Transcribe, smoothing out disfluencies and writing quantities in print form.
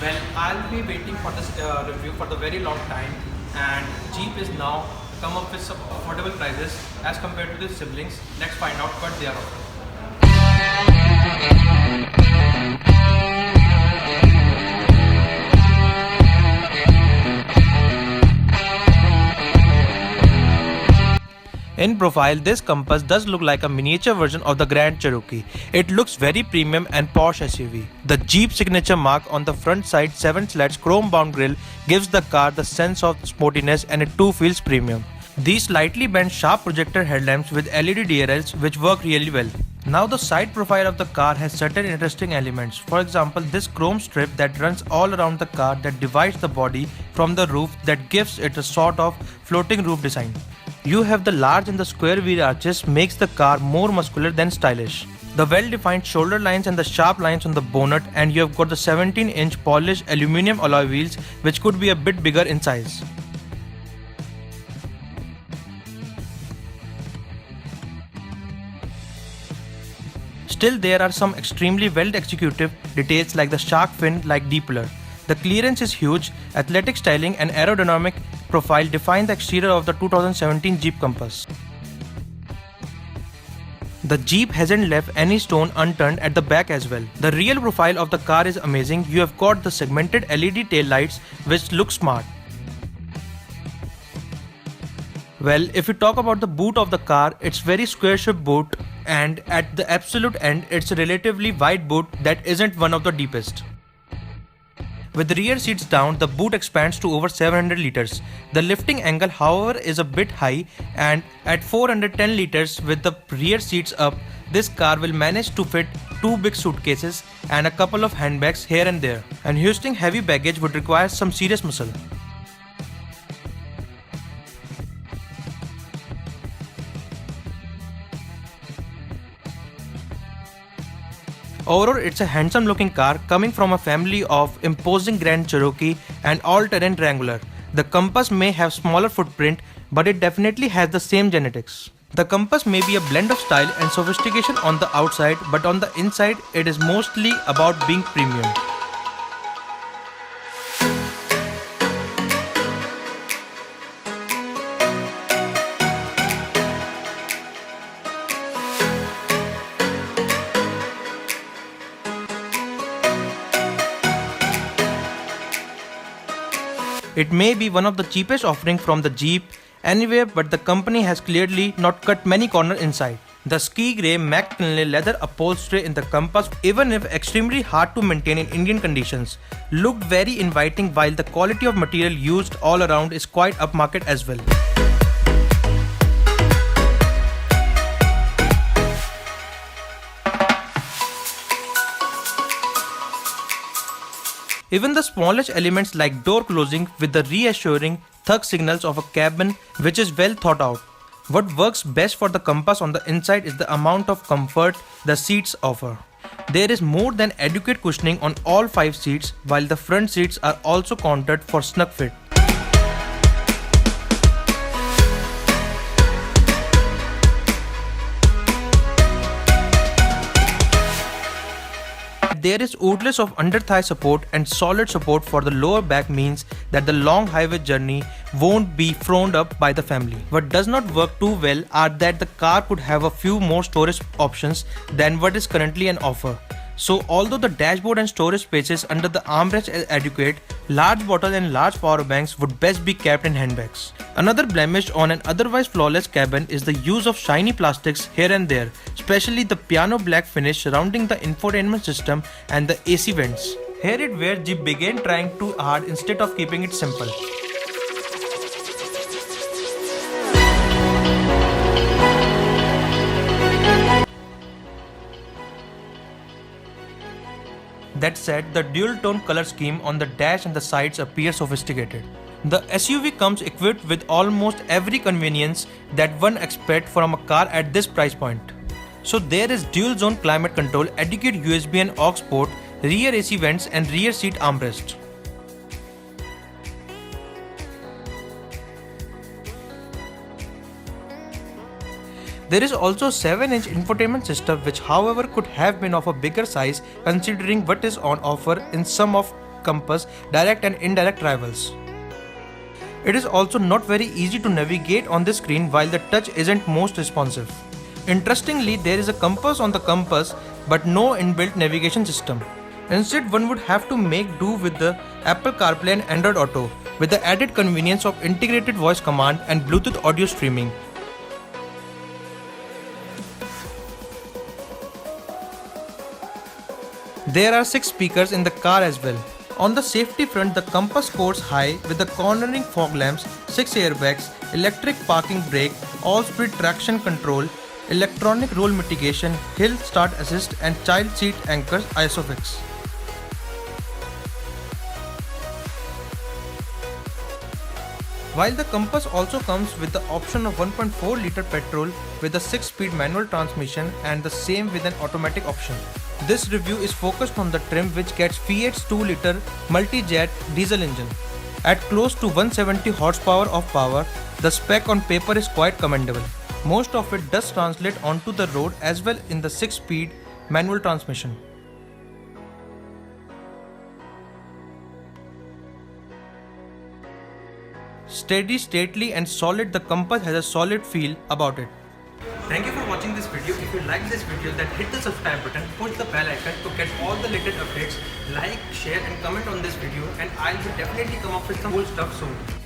Well, I'll be waiting for this review for the very long time, and Jeep is now come up with some affordable prices as compared to the siblings. Let's find out what they are offering. In profile, this Compass does look like a miniature version of the Grand Cherokee. It looks very premium and posh SUV. The Jeep signature mark on the front side 7 slats chrome bound grille gives the car the sense of sportiness, and it too feels premium. These slightly bent sharp projector headlamps with LED DRLs which work really well. Now the side profile of the car has certain interesting elements. For example, this chrome strip that runs all around the car that divides the body from the roof that gives it a sort of floating roof design. You have the large and the square wheel arches makes the car more muscular than stylish. The well-defined shoulder lines and the sharp lines on the bonnet, and you have got the 17-inch polished aluminum alloy wheels which could be a bit bigger in size. Still, there are some extremely well-executed details like the shark fin-like D-pillar. The clearance is huge, athletic styling and aerodynamic profile define the exterior of the 2017 Jeep Compass. The Jeep hasn't left any stone unturned at the back as well. The real profile of the car is amazing. You have got the segmented LED tail lights which look smart. Well, if you talk about the boot of the car, it's very square-shaped boot, and at the absolute end it's a relatively wide boot that isn't one of the deepest. With the rear seats down, the boot expands to over 700 liters. The lifting angle, however, is a bit high, and at 410 liters with the rear seats up, this car will manage to fit 2 big suitcases and a couple of handbags here and there. And hoisting heavy baggage would require some serious muscle. Overall, it's a handsome looking car coming from a family of imposing Grand Cherokee and all-terrain Wrangler. The Compass may have smaller footprint, but it definitely has the same genetics. The Compass may be a blend of style and sophistication on the outside, but on the inside it is mostly about being premium. It may be one of the cheapest offerings from the Jeep anywhere, but the company has clearly not cut many corners inside. The ski grey McKinley leather upholstery in the Compass, even if extremely hard to maintain in Indian conditions, looked very inviting, while the quality of material used all around is quite upmarket as well. Even the smallest elements like door closing with the reassuring thug signals of a cabin which is well thought out. What works best for the Compass on the inside is the amount of comfort the seats offer. There is more than adequate cushioning on all 5 seats, while the front seats are also contoured for snug fit. There is oodles of under-thigh support, and solid support for the lower back means that the long highway journey won't be frowned up by the family. What does not work too well are that the car could have a few more storage options than what is currently on offer. So although the dashboard and storage spaces under the armrest are adequate, large bottles and large power banks would best be kept in handbags. Another blemish on an otherwise flawless cabin is the use of shiny plastics here and there, especially the piano black finish surrounding the infotainment system and the AC vents. Here is where Jeep began trying too hard instead of keeping it simple. That said, the dual-tone color scheme on the dash and the sides appears sophisticated. The SUV comes equipped with almost every convenience that one expects from a car at this price point. So there is dual-zone climate control, adequate USB and aux port, rear AC vents and rear seat armrest. There is also a 7-inch infotainment system, which however could have been of a bigger size considering what is on offer in some of compass direct and indirect rivals. It is also not very easy to navigate on this screen while the touch isn't most responsive. Interestingly, there is a compass on the compass but no inbuilt navigation system. Instead, one would have to make do with the Apple CarPlay and Android Auto, with the added convenience of integrated voice command and Bluetooth audio streaming. There are 6 speakers in the car as well. On the safety front, the compass scores high with the cornering fog lamps, 6 airbags, electric parking brake, all-speed traction control, electronic roll mitigation, hill start assist and child seat anchors ISOFIX. While the compass also comes with the option of 1.4 litre petrol with a 6-speed manual transmission and the same with an automatic option. This review is focused on the trim which gets Fiat's 2-litre multi-jet diesel engine. At close to 170 horsepower of power, the spec on paper is quite commendable. Most of it does translate onto the road as well in the 6-speed manual transmission. Steady, stately and solid, the compass has a solid feel about it. Thank you for watching this video. If you like this video, then hit the subscribe button, push the bell icon to get all the latest updates. Like, share and comment on this video and I'll be definitely come up with some cool stuff soon.